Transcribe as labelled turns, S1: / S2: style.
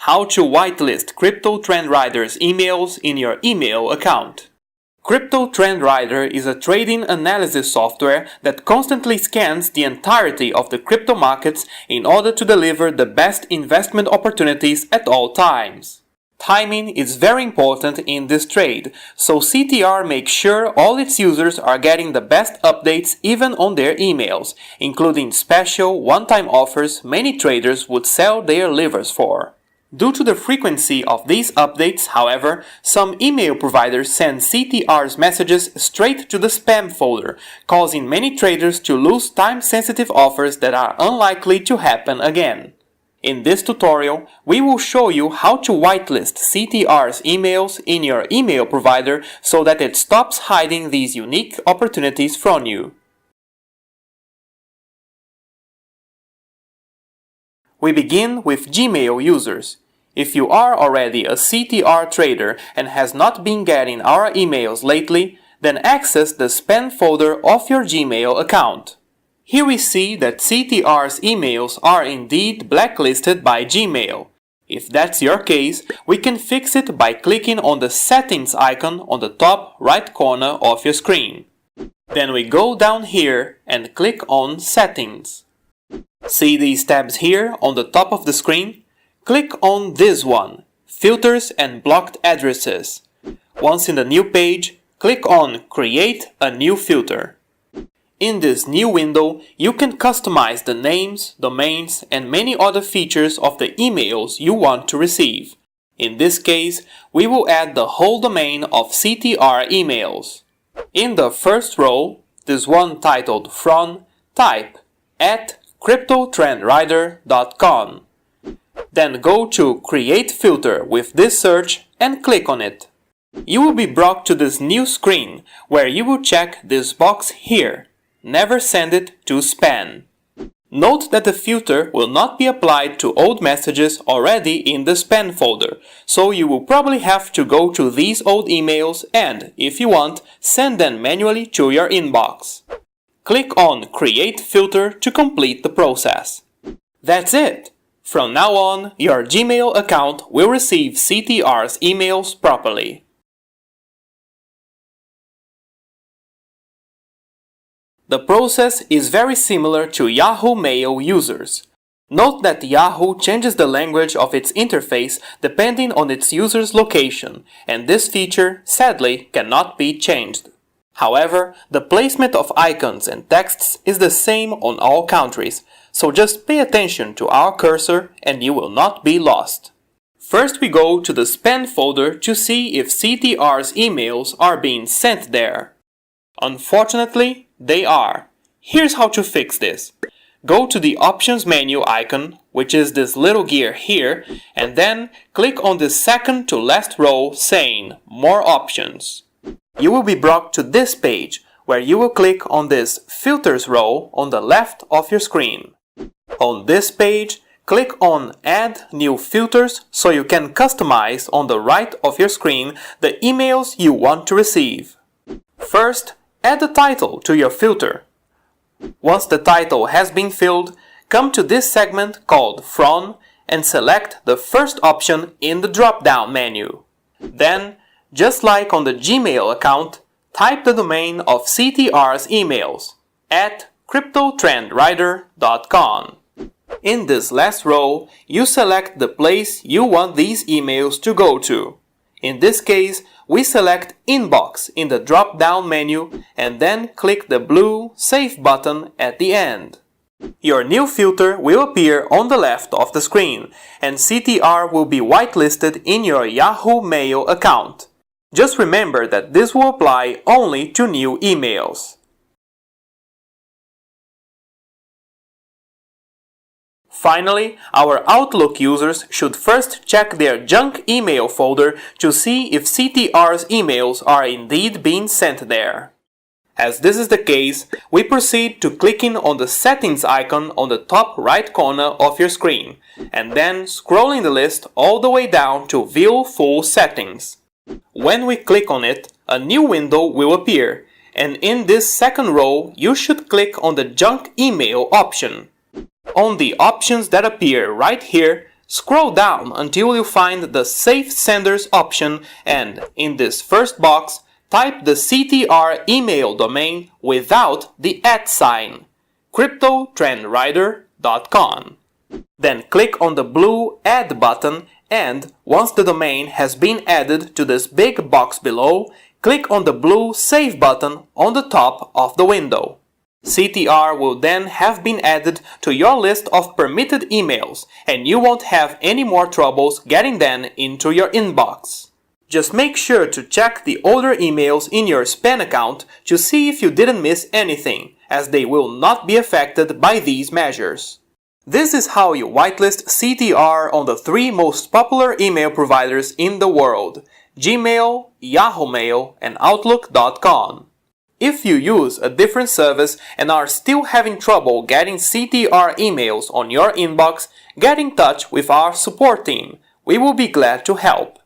S1: how to whitelist CryptoTrendRider's emails in your email account. CryptoTrendRider is a trading analysis software that constantly scans the entirety of the crypto markets in order to deliver the best investment opportunities at all times. Timing is very important in this trade, so CTR makes sure all its users are getting the best updates even on their emails, including special one-time offers many traders would sell their livers for. Due to the frequency of these updates, however, some email providers send CTR's messages straight to the spam folder, causing many traders to lose time-sensitive offers that are unlikely to happen again. In this tutorial, we will show you how to whitelist CTR's emails in your email provider so that it stops hiding these unique opportunities from you. We begin with Gmail users. If you are already a CTR trader and has not been getting our emails lately, then access the spam folder of your Gmail account. Here we see that CTR's emails are indeed blacklisted by Gmail. If that's your case, we can fix it by clicking on the settings icon on the top right corner of your screen. Then we go down here and click on Settings. See these tabs here on the top of the screen? Click on this one, Filters and Blocked Addresses. Once in the new page, click on Create a New Filter. In this new window, you can customize the names, domains, and many other features of the emails you want to receive. In this case, we will add the whole domain of CTR emails. In the first row, this one titled From, type @CryptoTrendRider.com. Then go to Create Filter with this search and click on it. You will be brought to this new screen where you will check this box here. Never send it to spam. Note that the filter will not be applied to old messages already in the spam folder, so you will probably have to go to these old emails and, if you want, send them manually to your inbox. Click on Create Filter to complete the process. That's it! From now on, your Gmail account will receive CTR's emails properly. The process is very similar to Yahoo Mail users. Note that Yahoo changes the language of its interface depending on its user's location, and this feature, sadly, cannot be changed. However, the placement of icons and texts is the same on all countries, so just pay attention to our cursor and you will not be lost. First we go to the spam folder to see if CTR's emails are being sent there. Unfortunately, they are. Here's how to fix this. Go to the Options menu icon, which is this little gear here, and then click on the second to last row saying More Options. You will be brought to this page, where you will click on this Filters row on the left of your screen. On this page, click on Add New Filters so you can customize on the right of your screen the emails you want to receive. First, add a title to your filter. Once the title has been filled, come to this segment called From and select the first option in the drop-down menu. Then, just like on the Gmail account, type the domain of CTR's emails @CryptoTrendRider.com. In this last row, you select the place you want these emails to go to. In this case, we select Inbox in the drop-down menu and then click the blue Save button at the end. Your new filter will appear on the left of the screen and CTR will be whitelisted in your Yahoo Mail account. Just remember that this will apply only to new emails. Finally, our Outlook users should first check their junk email folder to see if CTR's emails are indeed being sent there. As this is the case, we proceed to clicking on the Settings icon on the top right corner of your screen, and then scrolling the list all the way down to View Full Settings. When we click on it, a new window will appear, and in this second row, you should click on the Junk Email option. On the options that appear right here, Scroll down until you find the Save Senders option and, in this first box, type the CTR email domain without the @ CryptoTrendRider.com. Then click on the blue Add button and, once the domain has been added to this big box below, click on the blue Save button on the top of the window. CTR will then have been added to your list of permitted emails and you won't have any more troubles getting them into your inbox. Just make sure to check the older emails in your spam account to see if you didn't miss anything, as they will not be affected by these measures. This is how you whitelist CTR on the 3 most popular email providers in the world: Gmail, Yahoo Mail, and Outlook.com. If you use a different service and are still having trouble getting CTR emails on your inbox, get in touch with our support team. We will be glad to help.